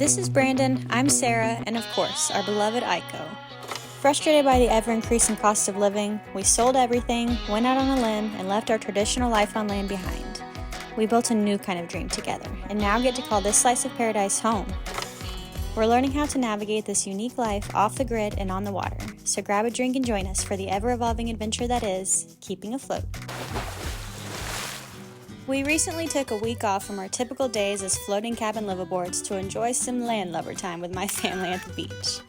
This is Brandon, I'm Sarah, and of course, our beloved Aiko. Frustrated by the ever-increasing cost of living, we sold everything, went out on a limb, and left our traditional life on land behind. We built a new kind of dream together, and now get to call this slice of paradise home. We're learning how to navigate this unique life off the grid and on the water, so grab a drink and join us for the ever-evolving adventure that is Keeping Afloat. We recently took a week off from our typical days as floating cabin liveaboards to enjoy some landlubber time with my family at the beach.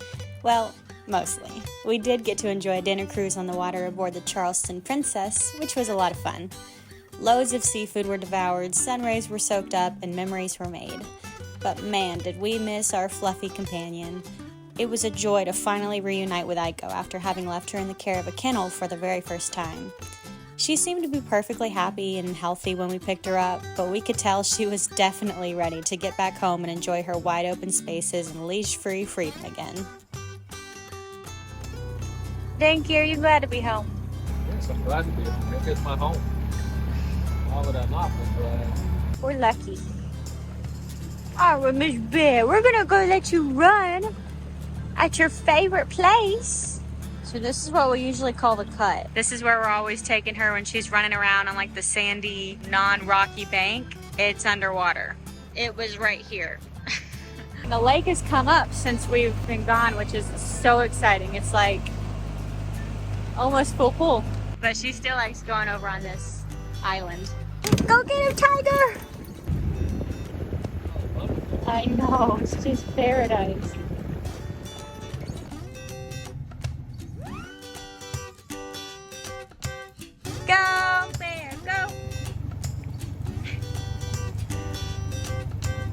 Well, mostly. We did get to enjoy a dinner cruise on the water aboard the Charleston Princess, which was a lot of fun. Loads of seafood were devoured, sun rays were soaked up, and memories were made. But man, did we miss our fluffy companion. It was a joy to finally reunite with Aiko after having left her in the care of a kennel for the very first time. She seemed to be perfectly happy and healthy when we picked her up, but we could tell she was definitely ready to get back home and enjoy her wide open spaces and leash-free freedom again. Dinky, are you glad to be home? Yes, I'm glad to be home. It's my home. Why would I not be glad? We're lucky. Alright, Miss Bear, we're gonna go let you run at your favorite place. So this is what we usually call the cut. This is where we're always taking her when she's running around on like the sandy, non-rocky bank. It's underwater. It was right here. The lake has come up since we've been gone, which is so exciting. It's like almost full pool. But she still likes going over on this island. Go get him, Tiger! I know, it's just paradise. Go, bear, go!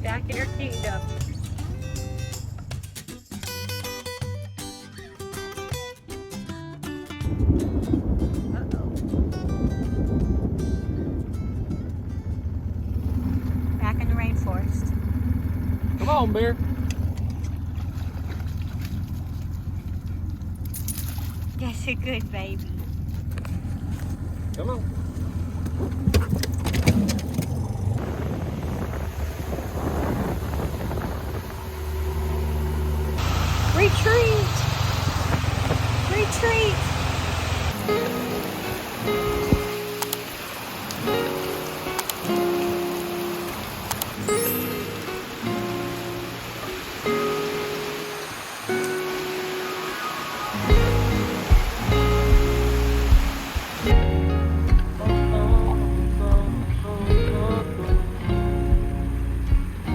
Back in her kingdom. Uh-oh. Back in the rainforest. Come on, bear. That's a good baby. Come on. Retreat! Retreat!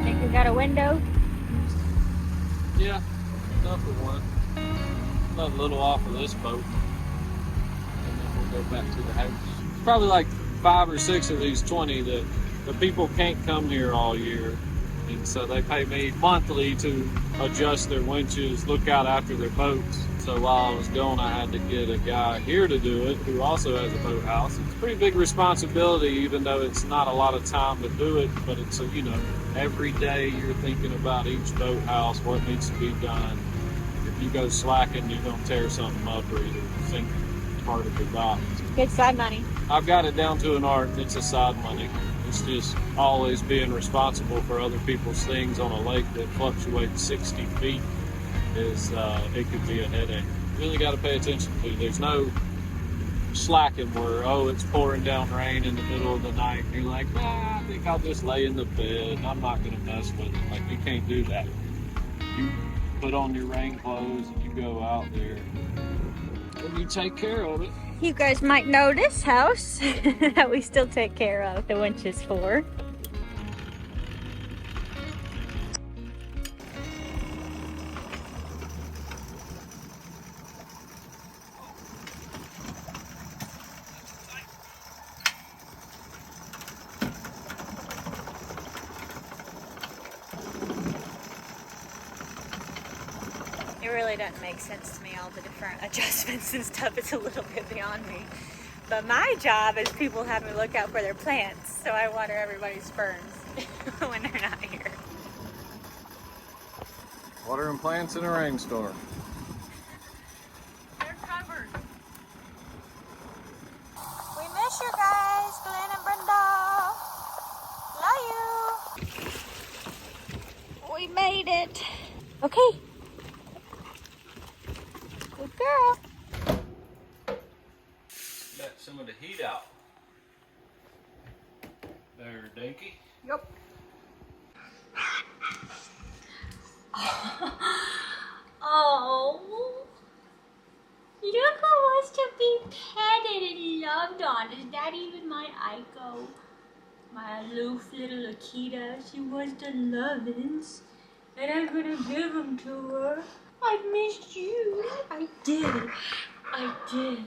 Think we got a window? Yeah, enough for one. Not a little off of this boat. And then we'll go back to the house. It's probably like 5 or 6 of these 20 that the people can't come here all year. And so they pay me monthly to adjust their winches, look out after their boats. So while I was gone, I had to get a guy here to do it who also has a boathouse. It's a pretty big responsibility, even though it's not a lot of time to do it. But it's, you know, every day you're thinking about each boathouse, what needs to be done. If you go slacking, you're going to tear something up or either sink part of your dock. Good side money. I've got it down to an art. It's a side money. It's just always being responsible for other people's things on a lake that fluctuates 60 feet. It could be a headache. You really got to pay attention to. There's no slacking where, oh, it's pouring down rain in the middle of the night. And you're like, nah, I think I'll just lay in the bed. I'm not going to mess with it. Like, you can't do that. You put on your rain clothes and you go out there and you take care of it. You guys might know this house that we still take care of the winches for. It really doesn't make sense to me, all the different adjustments and stuff. It's a little bit beyond me. But my job is people have me look out for their plants, so I water everybody's ferns when they're not here. Watering plants in a rainstorm. They're covered. We miss you guys, Glenn and Brenda. Love you. We We made it. Okay. Good girl. Got some of the heat out. There, Dinky. Yep. Oh, look who wants to be petted and loved on. Is that even my Aiko? My aloof little Akita. She wants the lovins, and I'm gonna give them to her. I missed you. I did. I did.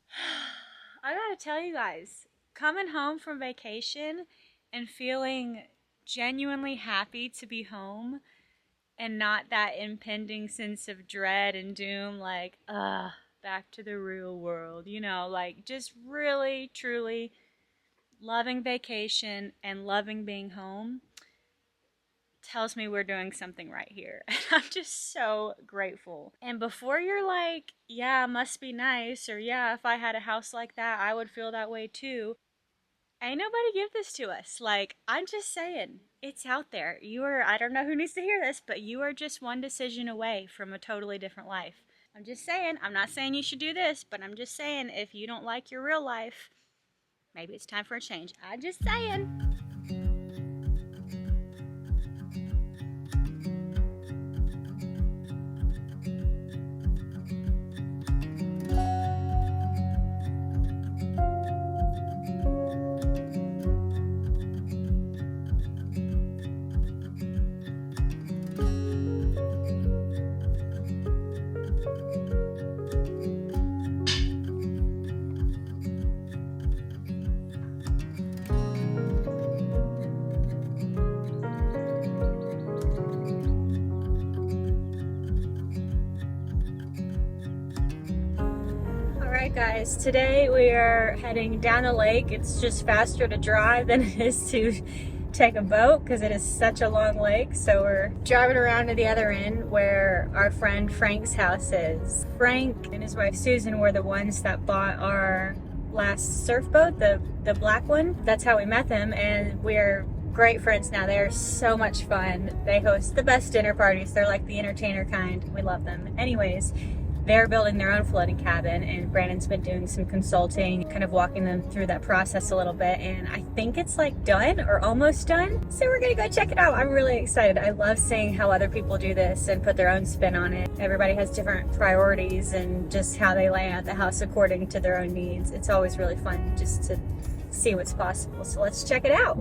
I gotta tell you guys, coming home from vacation and feeling genuinely happy to be home and not that impending sense of dread and doom, like, back to the real world, you know, like just really, truly loving vacation and loving being home tells me we're doing something right here. And I'm just so grateful. And before you're like, yeah, must be nice, or yeah, if I had a house like that, I would feel that way too. Ain't nobody give this to us. Like, I'm just saying, it's out there. I don't know who needs to hear this, but you are just one decision away from a totally different life. I'm just saying, I'm not saying you should do this, but I'm just saying, if you don't like your real life, maybe it's time for a change. I'm just saying. Alright guys, today we are heading down the lake. It's just faster to drive than it is to take a boat because it is such a long lake. So we're driving around to the other end where our friend Frank's house is. Frank and his wife Susan were the ones that bought our last surf boat, the black one. That's how we met them, and we're great friends now. They are so much fun. They host the best dinner parties. They're like the entertainer kind. We love them. Anyways, they're building their own floating cabin, and Brandon's been doing some consulting, kind of walking them through that process a little bit, and I think it's like done or almost done. So we're gonna go check it out. I'm really excited. I love seeing how other people do this and put their own spin on it. Everybody has different priorities and just how they lay out the house according to their own needs. It's always really fun just to see what's possible. So let's check it out.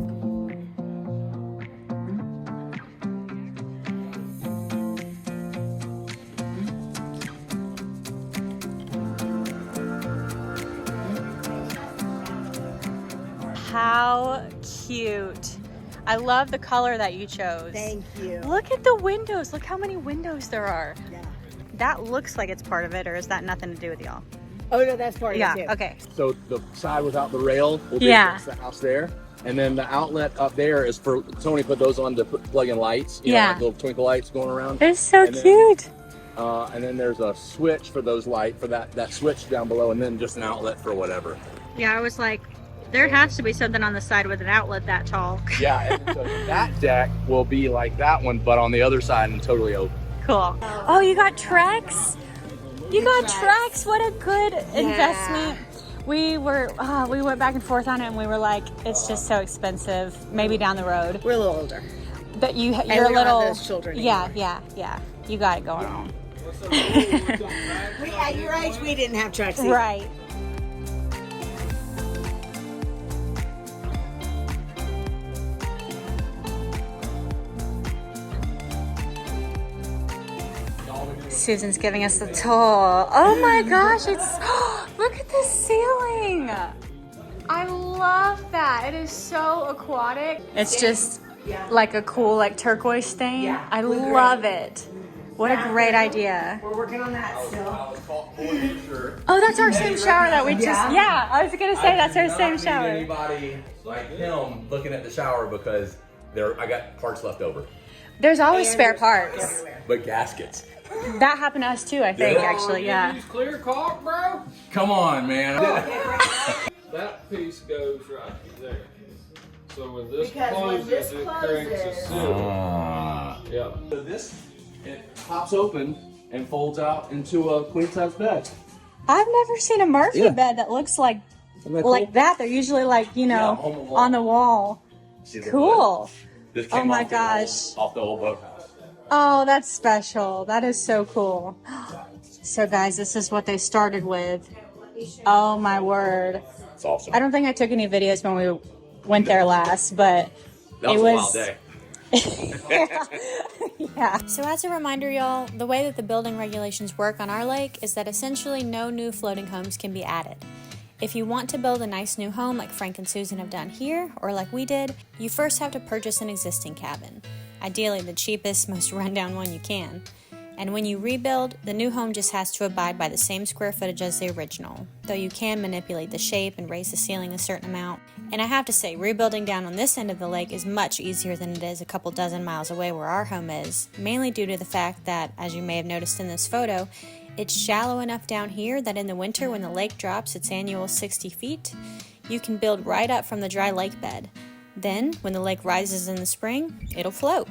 How cute. I love the color that you chose. Thank you. Look at the windows. Look how many windows there are. Yeah. That looks like it's part of it, or is that nothing to do with y'all? Oh no, that's part of it too. Yeah, okay. So the side without the rail will be Yeah. against the house there. And then the outlet up there is for, Tony put those on to plug in lights. You know, Yeah. like little twinkle lights going around. They're so And then- cute. And then there's a switch for those lights, for that switch down below, and then just an outlet for whatever. Yeah, I was like, there has to be something on the side with an outlet that tall. Yeah, and so that deck will be like that one, but on the other side and totally open. Cool. Oh, you got Trex? You got Trex. What a good investment. We went back and forth on it, and we were like, it's just so expensive. Maybe down the road. We're a little older. But you're we a don't little. have those children yeah, anymore. yeah. You got it going on. At your age, we didn't have trucks either. Right. Susan's giving us the tour. Oh my gosh, it's look at the ceiling. I love that. It is so aquatic. It's just like a cool like turquoise stain. Yeah, I blue-gray. love it. What a great idea. We're working on that still. Oh, that's our same shower that we just yeah, I was gonna say that's our same shower. Anybody like him looking at the shower because I got parts left over, There's always And spare there's parts. everywhere. but gaskets. That happened to us too, I think, Yeah. actually, yeah. Use clear caulk, bro. Come on, man. That piece goes right there. So when this Because when closes, this it closes- creates a seal. Yeah. So this, it pops open and folds out into a queen size bed. I've never seen a Murphy Yeah. bed that looks like Isn't that cool? that. They're usually like, you know, on the wall. on the wall. See the Cool. wood? This Oh came my off the old- gosh. off the old boathouse. Oh, that's special. That is so cool. So guys, this is what they started with. Oh my word. It's awesome. I don't think I took any videos when we went there last, but That was it a was wild day. yeah. So as a reminder, y'all, the way that the building regulations work on our lake is that essentially no new floating homes can be added. If you want to build a nice new home like Frank and Susan have done here, or like we did, you first have to purchase an existing cabin. Ideally the cheapest, most rundown one you can. And when you rebuild, the new home just has to abide by the same square footage as the original, though you can manipulate the shape and raise the ceiling a certain amount. And I have to say, rebuilding down on this end of the lake is much easier than it is a couple dozen miles away where our home is, mainly due to the fact that, as you may have noticed in this photo, it's shallow enough down here that in the winter when the lake drops its annual 60 feet, you can build right up from the dry lake bed. Then, when the lake rises in the spring, it'll float.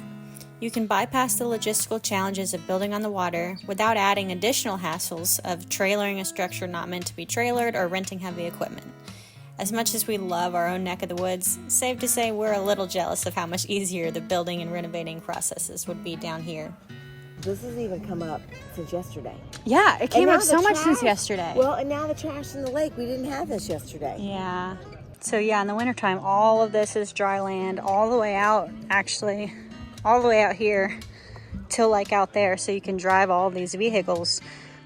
You can bypass the logistical challenges of building on the water without adding additional hassles of trailering a structure not meant to be trailered or renting heavy equipment. As much as we love our own neck of the woods, safe to say we're a little jealous of how much easier the building and renovating processes would be down here. This has even come up since yesterday. Yeah, it came And up now so the much since trash- yesterday. Well, and now the trash in the lake. We didn't have this yesterday. Yeah. So yeah, in the wintertime, all of this is dry land all the way out, actually. All the way out here till like out there, so you can drive all these vehicles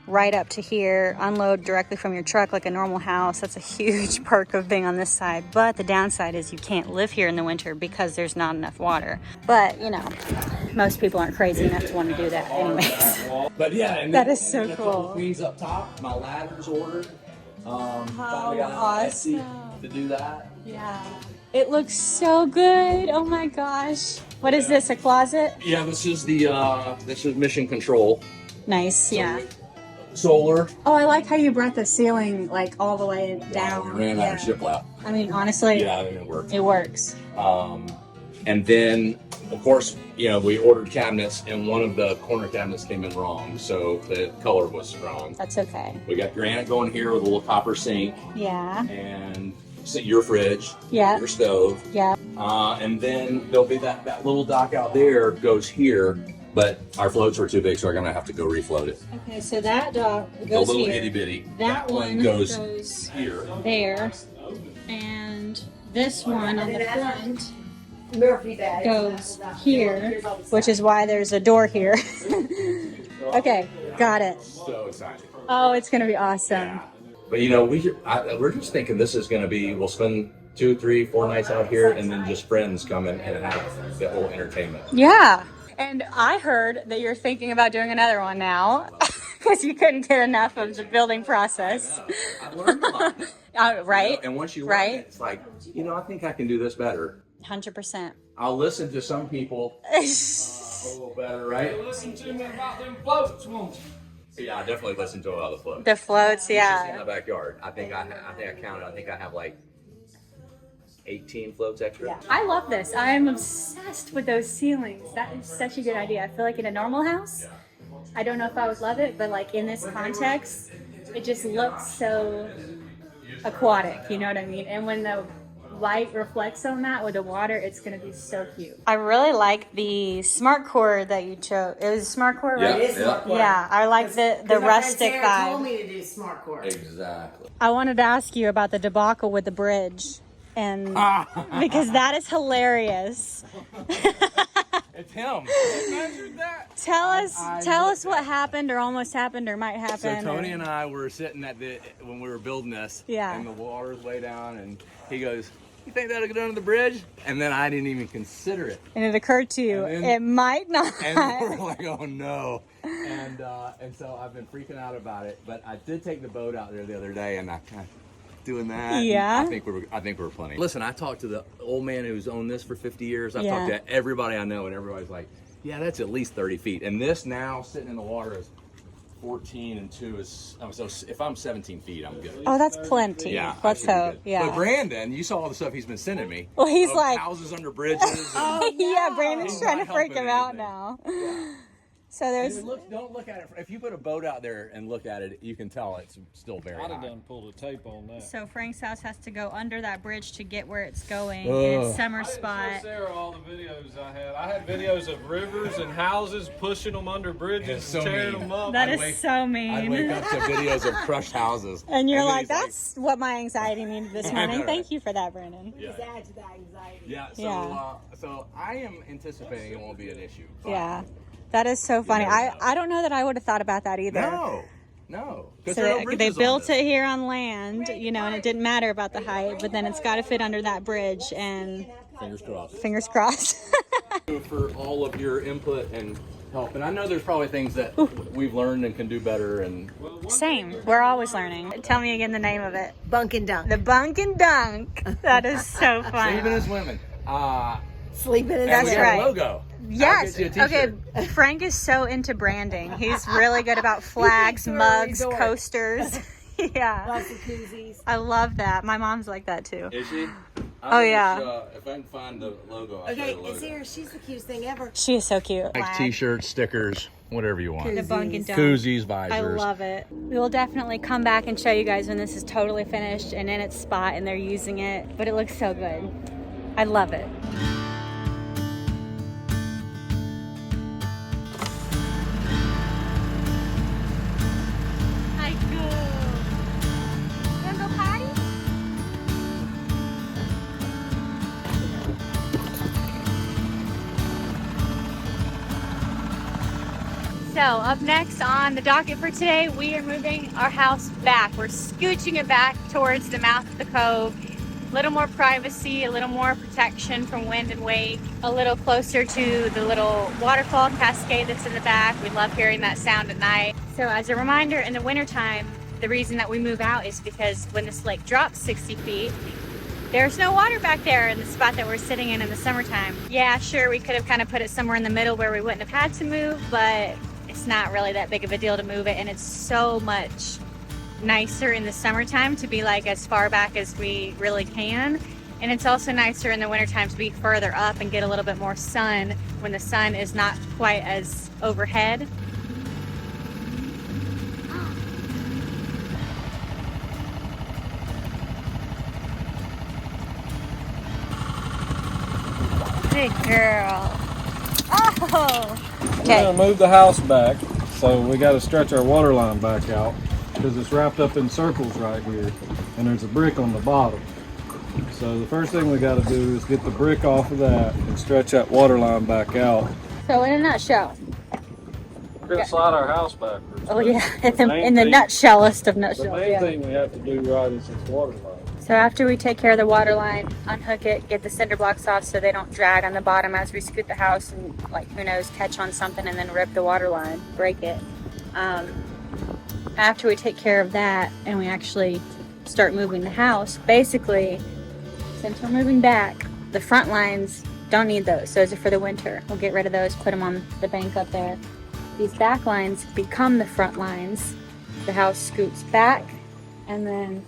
right up to here, unload directly from your truck like a normal house. That's a huge perk of being on this side, but the downside is you can't live here in the winter because there's not enough water. But you know, most people aren't crazy enough to want to do that anyways. But yeah, and That then- is so and a couple cool. Queens up top. My ladder's ordered. Finally got on Etsy to do that. Yeah, it looks so good. Oh my gosh. What is this, a closet? Yeah, this is mission control. Nice, yeah. Solar. Oh, I like how you brought the ceiling like all the way down. We ran out of shiplap. I mean, honestly, Yeah, I think it worked. it works. And then, of course, you know, we ordered cabinets, and one of the corner cabinets came in wrong, so the color was wrong. That's okay. We got granite going here with a little copper sink, Yeah, and your fridge, Yeah. your stove, yeah. and then there'll be that little dock out there goes here, but our floats were too big, so we're gonna have to go refloat it. Okay, so that dog The goes little here. itty bitty. That one goes goes here. there, and this one on the front Murphy bed goes here, which is why there's a door here. Okay, got it. So excited. Oh, it's gonna be awesome. But you know, we're just thinking this is going to be, we'll spend 2, 3, 4 nights out here, and then just friends come in and have the whole entertainment. Yeah. And I heard that you're thinking about doing another one now because you couldn't get enough of the building process. I've learned a lot. Right? And once you learn Right. it, it's like, you know, I think I can do this better. 100%. I'll listen to some people a little better, right? Listen to me about them floats, won't you? Yeah, I definitely listen to all the floats. The floats, Just in yeah. the backyard. I think I counted. I think I have like 18 floats extra. I love this. I am obsessed with those ceilings. That is such a good idea. I feel like in a normal house, I don't know if I would love it, but like in this context, it just looks so aquatic, you know what I mean? And when the light reflects on that with the water, it's going to be so cute. I really like the smart core that you chose. It was smart core, right? It is smart core. Yeah, I like the rustic Sarah told vibe. me to do smart core. Exactly. I wanted to ask you about the debacle with the bridge, and because that is hilarious. It's him. Tell us what happened or almost happened or might happen. So Tony or- and I were sitting when we were building this, Yeah. and the water's way down, and he goes, "You think that'll go under the bridge?" And then I didn't even consider it, and it occurred to you, And it then- might not. and we're like, "Oh no!" And so I've been freaking out about it. But I did take the boat out there the other day, and I kind of doing that. and Yeah. I think we're plenty. Listen, I talked to the old man who's owned this for 50 years. I Yeah. talked to everybody I know, and everybody's like, "Yeah, that's at least 30 feet." And this now sitting in the water is 14 and 2 is, so if I'm 17 feet, I'm good. Oh, that's plenty. Yeah, Let's hope. But Yeah. Brandon, you saw all the stuff he's been sending me. Well, he's of like houses under bridges. And, yeah, Brandon's He's trying to not freak helping him out anything. now. yeah. So there's And don't look at it. If you put a boat out there and look at it, you can tell it's still very I'd have high. done pulled the tape on that. so Frank's house has to go under that bridge to get where it's going in its summer I didn't spot. show Sarah all the videos I had. I had videos of rivers and houses pushing them under bridges It's so and tearing mean. them up. That I'd is so mean. I wake up to videos of crushed houses. And you're then like, he's that's what my anxiety needed this morning. Right. Thank you for that, Brandon. Yeah. Just add to the anxiety. Yeah, so Yeah. So I am anticipating it won't be an issue. But Yeah. That is so funny. never know. I don't know that I would have thought about that either. No. Because So there are no they bridges on built this. it here on land, you know, and it didn't matter about the height, but then it's got to fit under that bridge, and Fingers crossed. fingers crossed. For all of your input and help. And I know there's probably things that we've learned and can do better. And Same. We're always learning. Tell me again the name of it. Bunk and dunk. The Bunk and Dunk. That is so even funny. as women. Sleeping in That's we the got right. a logo. Yes. I'll get you a Okay. t-shirt. Frank is so into branding. He's really good about flags, we're a mugs, resort. coasters. Yeah. Lots of koozies. I love that. My mom's like that too. Is she? Oh, yeah. If I can find the logo, I'll Okay, show you the and logo. Sarah, she's the cutest thing ever. She is so cute. Like t-shirts, stickers, whatever you want. The Bunk and Dunk. Koozies, visors. I love it. We will definitely come back and show you guys when this is totally finished and in its spot and they're using it. But it looks so good. I love it. Hi, You wanna go potty? So up next on the docket for today, we are moving our house back. We're scooching it back towards the mouth of the cove. A little more privacy, a little more protection from wind and wake, a little closer to the little waterfall cascade that's in the back. We love hearing that sound at night. So as a reminder, in the wintertime, the reason that we move out is because when this lake drops 60 feet, there's no water back there in the spot that we're sitting in the summertime. Yeah, sure, we could have kind of put it somewhere in the middle where we wouldn't have had to move, but it's not really that big of a deal to move it, and it's so much nicer in the summertime to be like as far back as we really can. And it's also nicer in the wintertime to be further up and get a little bit more sun when the sun is not quite as overhead. Good girl. Oh! We're gonna move the house back, so we got to stretch our water line back out because it's wrapped up in circles right here, and there's a brick on the bottom. So the first thing we got to do is get the brick off of that and stretch that water line back out. So in a nutshell, We're gonna slide our house backwards. oh yeah, main in the thing- nutshellest of The nutshells, main yeah. thing we have to do right is this water line. So after we take care of the water line, unhook it, get the cinder blocks off so they don't drag on the bottom as we scoot the house and, like, who knows, catch on something and then rip the water line, break it. After we take care of that and we actually start moving the house, basically, since we're moving back, the front lines don't need those. Those are for the winter. We'll get rid of those, put them on the bank up there. These back lines become the front lines. The house scoots back, and then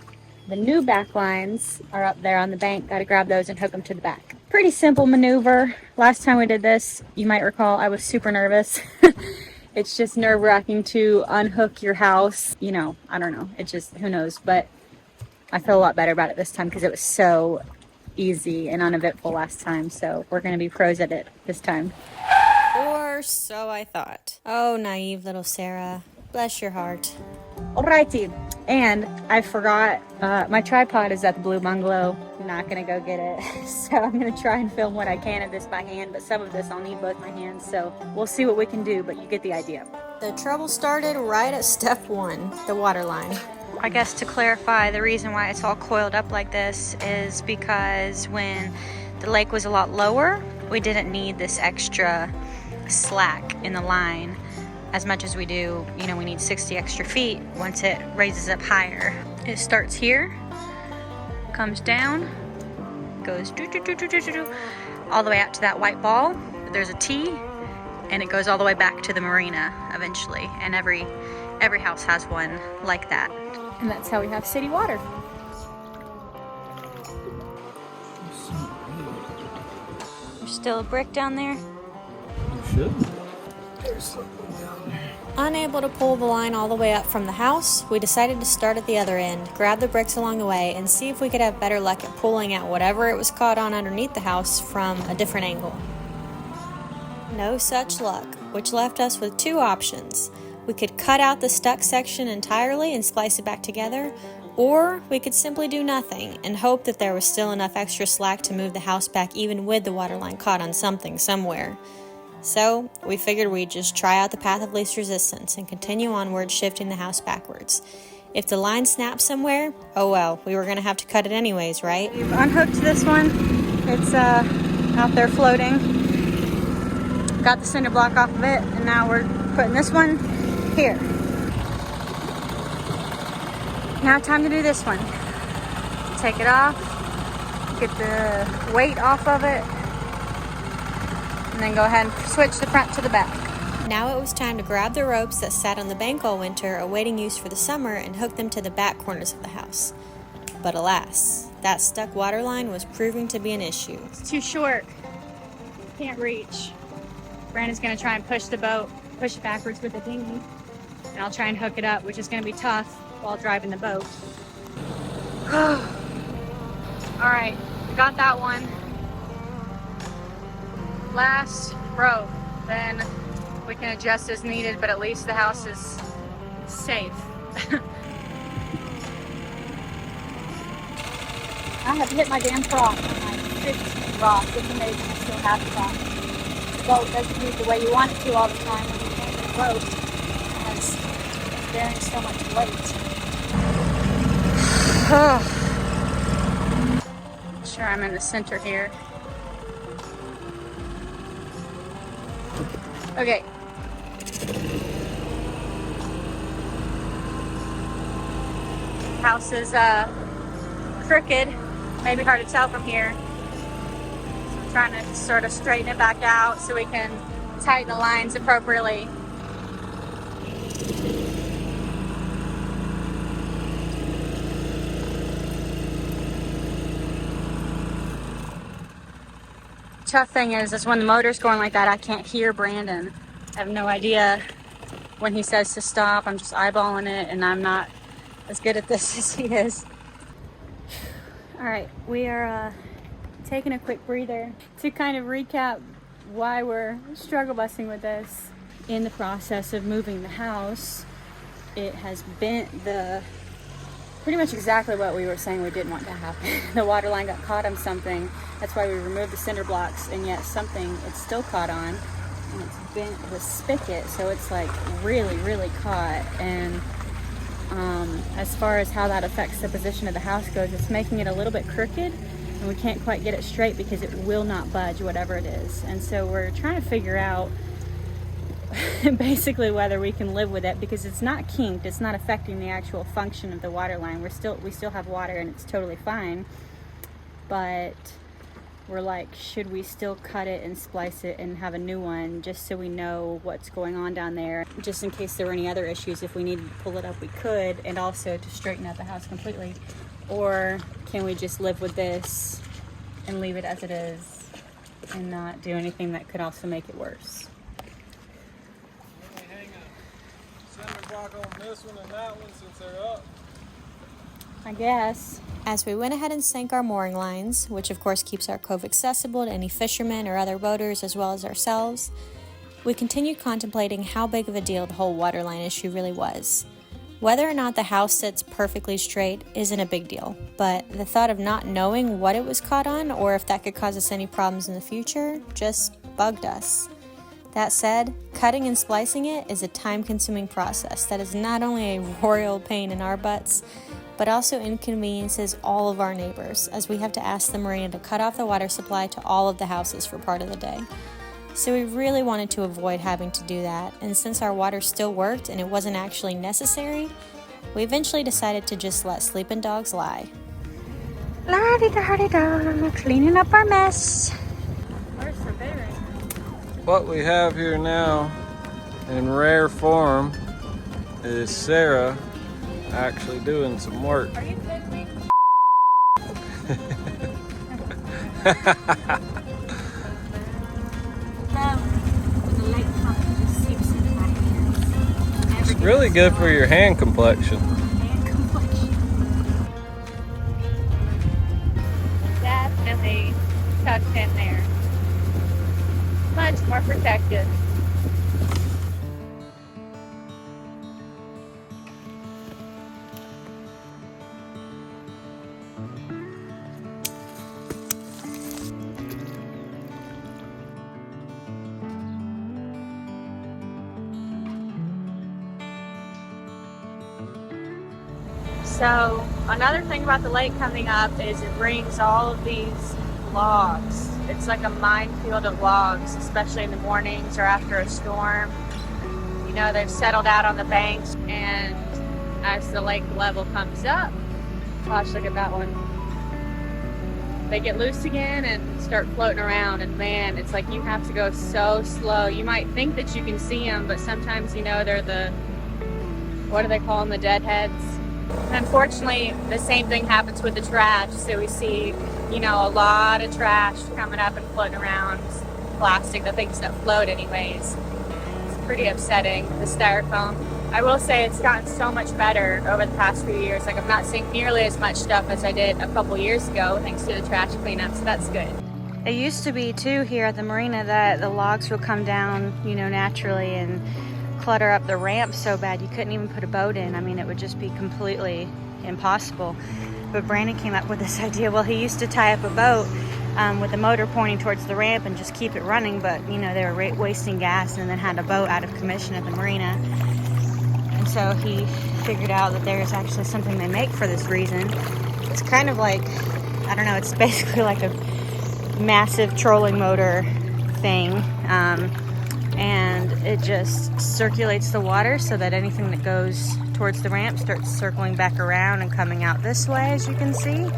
the new back lines are up there on the bank. Got to grab those and hook them to the back. Pretty simple maneuver. Last time we did this, you might recall, I was super nervous. It's just nerve-wracking to unhook your house. You know, I don't know. It just, who knows. But I feel a lot better about it this time because it was so easy and uneventful last time. So we're going to be pros at it this time. Or so I thought. Oh, naive little Sarah. Bless your heart. Alrighty. And I forgot, my tripod is at the Blue Bungalow. I'm not gonna go get it. So I'm gonna try and film what I can of this by hand, but some of this I'll need both my hands. So we'll see what we can do, but you get the idea. The trouble started right at step one, the water line. I guess to clarify, the reason why it's all coiled up like this is because when the lake was a lot lower, we didn't need this extra slack in the line as much as we do. You know, we need 60 extra feet once it raises up higher. It starts here, comes down, goes all the way out to that white ball. There's a T, and it goes all the way back to the marina eventually. And every Every house has one like that. And that's how we have city water. There's still a brick down there. Should. Unable to pull the line all the way up from the house, we decided to start at the other end, grab the bricks along the way, and see if we could have better luck at pulling out whatever it was caught on underneath the house from a different angle. No such luck, which left us with two options. We could cut out the stuck section entirely and splice it back together, or we could simply do nothing and hope that there was still enough extra slack to move the house back even with the water line caught on something somewhere. So, we figured we'd just try out the path of least resistance and continue onward, shifting the house backwards. If the line snapped somewhere, oh well, we were going to have to cut it anyways, right? We've unhooked this one. It's out there floating. Got the cinder block off of it, and now we're putting this one here. Now time to do this one. Take it off, get the weight off of it, and then go ahead and switch the front to the back. Now it was time to grab the ropes that sat on the bank all winter, awaiting use for the summer, and hook them to the back corners of the house. But alas, that stuck water line was proving to be an issue. It's too short. Can't reach. Brandon's gonna try and push the boat, push it backwards with the dinghy, and I'll try and hook it up, which is gonna be tough while driving the boat. All right, we got that one. Last rope, then we can adjust as needed, but at least the house is safe. I have hit my damn prop on my 15 rock. It's amazing I still have the prop. The boat doesn't move the way you want it to all the time when you're taking a boat, as it's bearing so much weight. Sure, I'm in the center here. Okay. House is crooked, maybe hard to tell from here. So I'm trying to sort of straighten it back out so we can tighten the lines appropriately. Tough thing is when the motor's going like that, I can't hear Brandon. I have no idea when he says to stop. I'm just eyeballing it, and I'm not as good at this as he is. All right, we are taking a quick breather to kind of recap why we're struggle busing with this. In the process of moving the house, it has bent pretty much exactly what we were saying we didn't want to happen. The water line got caught on something. That's why we removed the cinder blocks, and yet something it's still caught on, and it's bent the spigot, so it's like really, really caught. And as far as how that affects the position of the house goes, it's making it a little bit crooked, and we can't quite get it straight because it will not budge, whatever it is. And so we're trying to figure out basically whether we can live with it, because it's not kinked, it's not affecting the actual function of the water line. We still have water, and it's totally fine, but we're like, should we still cut it and splice it and have a new one just so we know what's going on down there, just in case there were any other issues. If we needed to pull it up, we could, and also to straighten out the house completely. Or can we just live with this and leave it as it is and not do anything that could also make it worse? Hang a center block on this one and that one since they're up. I guess. As we went ahead and sank our mooring lines, which of course keeps our cove accessible to any fishermen or other boaters as well as ourselves, we continued contemplating how big of a deal the whole waterline issue really was. Whether or not the house sits perfectly straight isn't a big deal, but the thought of not knowing what it was caught on or if that could cause us any problems in the future just bugged us. That said, cutting and splicing it is a time-consuming process that is not only a royal pain in our butts, but also inconveniences all of our neighbors, as we have to ask the marina to cut off the water supply to all of the houses for part of the day. So we really wanted to avoid having to do that, and since our water still worked and it wasn't actually necessary, we eventually decided to just let sleeping dogs lie. La-di-da-di-da, cleaning up our mess. What we have here now, in rare form, is Sarah actually doing some work. Are you filming? It's really good for your hand complexion. Definitely tucked in there. Much more protected. So another thing about the lake coming up is it brings all of these logs. It's like a minefield of logs, especially in the mornings or after a storm. You know, they've settled out on the banks, and as the lake level comes up, gosh, look at that one. They get loose again and start floating around, and man, it's like you have to go so slow. You might think that you can see them, but sometimes, you know, they're the, what do they call them, the deadheads? Unfortunately, the same thing happens with the trash. So we see, you know, a lot of trash coming up and floating around. Plastic, the things that float anyways. It's pretty upsetting, the styrofoam. I will say it's gotten so much better over the past few years. Like, I'm not seeing nearly as much stuff as I did a couple years ago thanks to the trash cleanup, so that's good. It used to be too here at the marina that the logs would come down, you know, naturally and clutter up the ramp so bad you couldn't even put a boat in. I mean, it would just be completely impossible. But Brandon came up with this idea. Well, he used to tie up a boat with the motor pointing towards the ramp and just keep it running, but you know, they were wasting gas and then had a boat out of commission at the marina. And so he figured out that there's actually something they make for this reason. It's kind of like, I don't know, it's basically like a massive trolling motor thing. And it just circulates the water so that anything that goes towards the ramp starts circling back around and coming out this way, as you can see.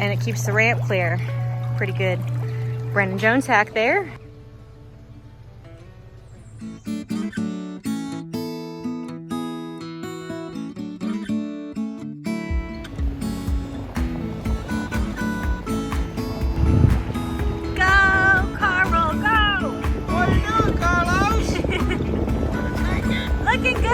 And it keeps the ramp clear. Pretty good Brandon Jones hack there. Looking good!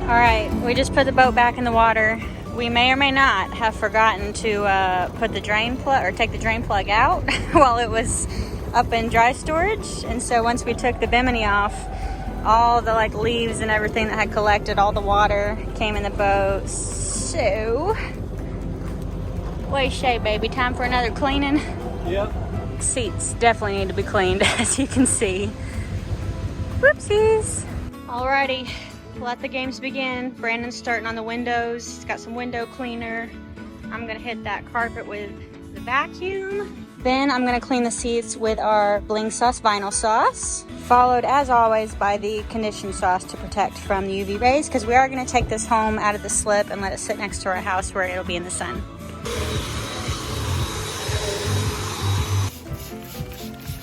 Alright, we just put the boat back in the water. We may or may not have forgotten to put the drain plug, or take the drain plug out while it was up in dry storage. And so once we took the bimini off, all the like leaves and everything that had collected, all the water came in the boat. So, what do you say, baby? Time for another cleaning? Yep. Seats definitely need to be cleaned, as you can see. Whoopsies. Alrighty, let the games begin. Brandon's starting on the windows. He's got some window cleaner. I'm gonna hit that carpet with the vacuum. Then I'm gonna clean the seats with our Bling Sauce vinyl sauce, followed as always by the conditioned sauce to protect from the UV rays, because we are gonna take this home out of the slip and let it sit next to our house where it'll be in the sun.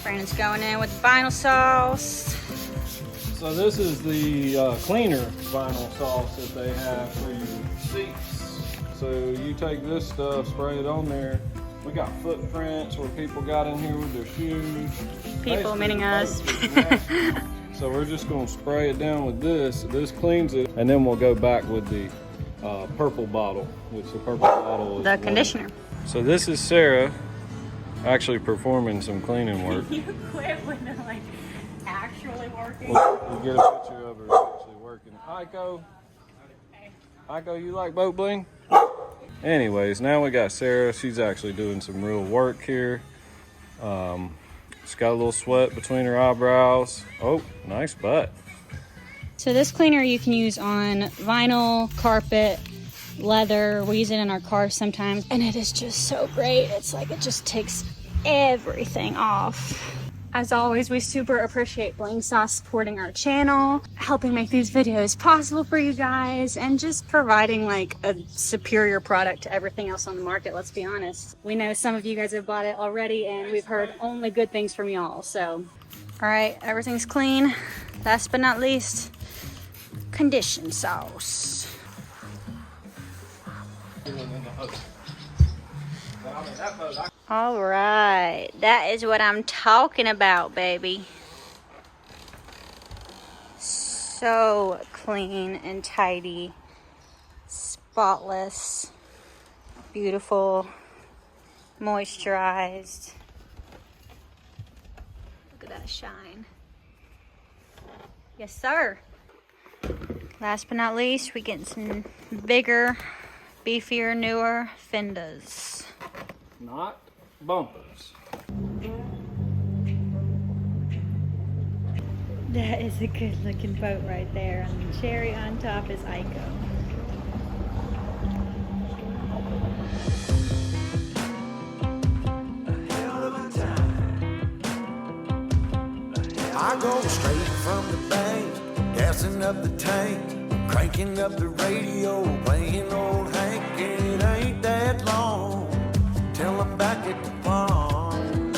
Brandon's going in with the vinyl sauce. So this is the cleaner vinyl sauce that they have for your seats. So you take this stuff, spray it on there. We got footprints where people got in here with their shoes. People, meaning us. So we're just gonna spray it down with this. This cleans it, and then we'll go back with the purple bottle, which the purple bottle is The conditioner. So this is Sarah actually performing some cleaning work. You quit when they're like actually working. We'll get a picture of her actually working. Aiko, you like boat bling? Anyways, now we got Sarah. She's actually doing some real work here. She's got a little sweat between her eyebrows. Oh, nice butt. So this cleaner you can use on vinyl, carpet, leather. We use it in our car sometimes, and it is just so great. It's like it just takes everything off. As always, we super appreciate Bling Sauce supporting our channel, helping make these videos possible for you guys, and just providing like a superior product to everything else on the market, let's be honest. We know some of you guys have bought it already, and we've heard only good things from y'all, so. All right, everything's clean. Last but not least, condition sauce. All right, that is what I'm talking about, baby. So clean and tidy, spotless, beautiful, moisturized. Look at that shine. Yes, sir. Last but not least, we getting some bigger, beefier, newer fenders. Not bumpers. That is a good looking boat right there. And the cherry on top is Ico. I go straight from the bank, gassing up the tank, cranking up the radio, playing old Hank. It ain't that long till I'm back at the pond.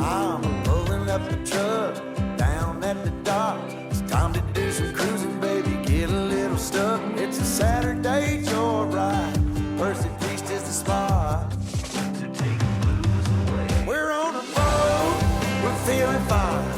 I'm pulling up the truck down at the dock. It's time to do some cruising, baby, get a little stuck. It's a Saturday joyride, Percy Feast is the spot. To take the blues away. We're on a boat, we're feeling fine.